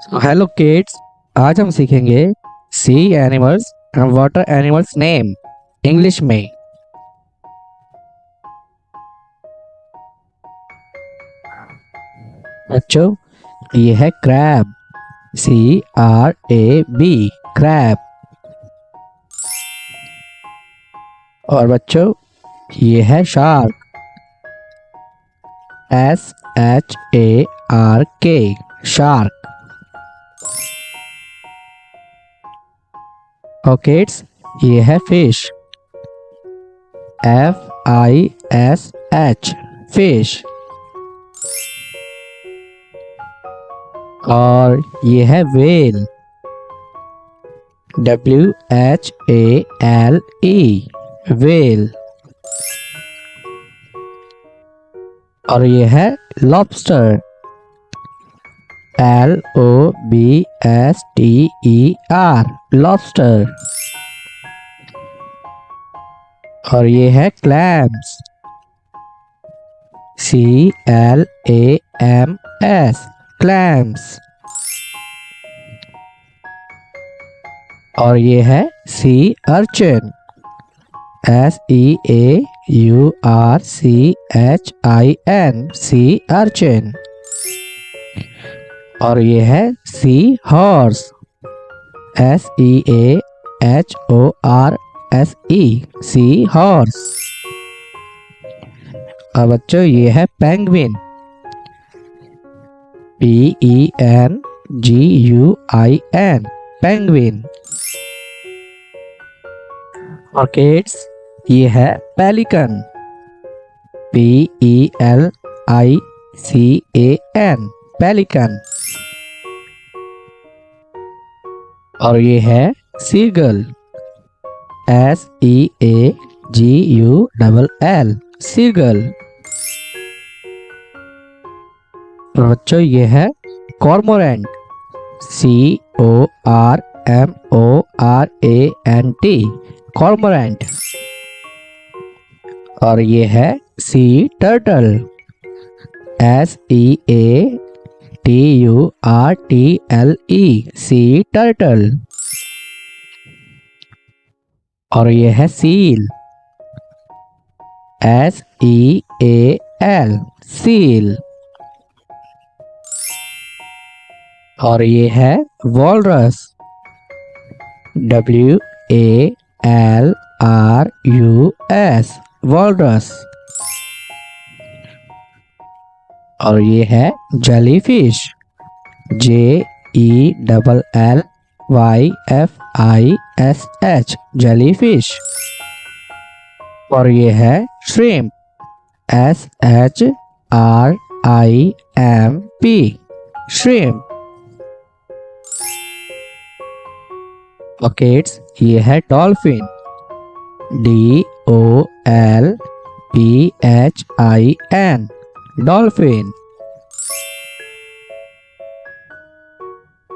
Hello kids, आज हम सीखेंगे sea animals and water animals name English में। बच्चों, ये है क्रैब, CRAB, क्रैब। और बच्चों, ये है शार्क, SHARK, शार्क। और किड्स, ये है फिश, FISH, फिश। और ये है वेल, WHALE, वेल। और ये है लॉबस्टर, LOBSTER, लॉबस्टर। और ये है क्लैम्स, CLAMS, क्लैम्स। और ये है sea urchin, SEAURCHIN, sea urchin. और ये है sea horse, SEAHORSE, sea horse. और बच्चों, ये है पेंगुइन, PENGUIN, पेंगुइन। और किड्स, ये है पेलिकन, PELICAN, पेलिकन। और ये है सीगल, SEAGULL, सीगल। और बच्चों, ये है कॉर्मोरेंट, CORMORANT, कॉर्मोरेंट। और ये है sea turtle, SEATURTLE, sea turtle. और ये है सील, SEAL, सील। और ये है वॉलरस, WALRUS, वॉलरस। और ये है जेलीफिश, JELLYFISH, जेलीफिश। और ये है श्रिम्प, SHRIMP, श्रिम्प। और किड्स, ये है डॉल्फिन, DOLPHIN, डॉल्फिन।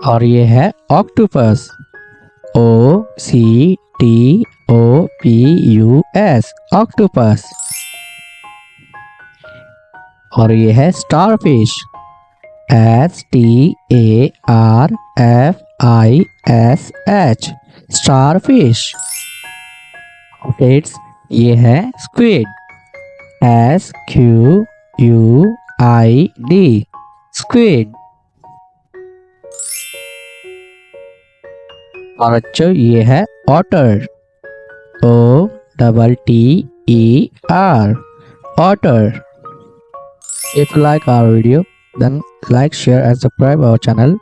और ये है ऑक्टोपस, OCTOPUS, ऑक्टोपस। और ये है स्टारफिश, STARFISH, स्टारफिश। किड्स, ये है स्क्विड, SQUID, स्क्विड। और बच्चों, ये है otter, OTTER, otter. If you like our video, then like, share and subscribe our channel.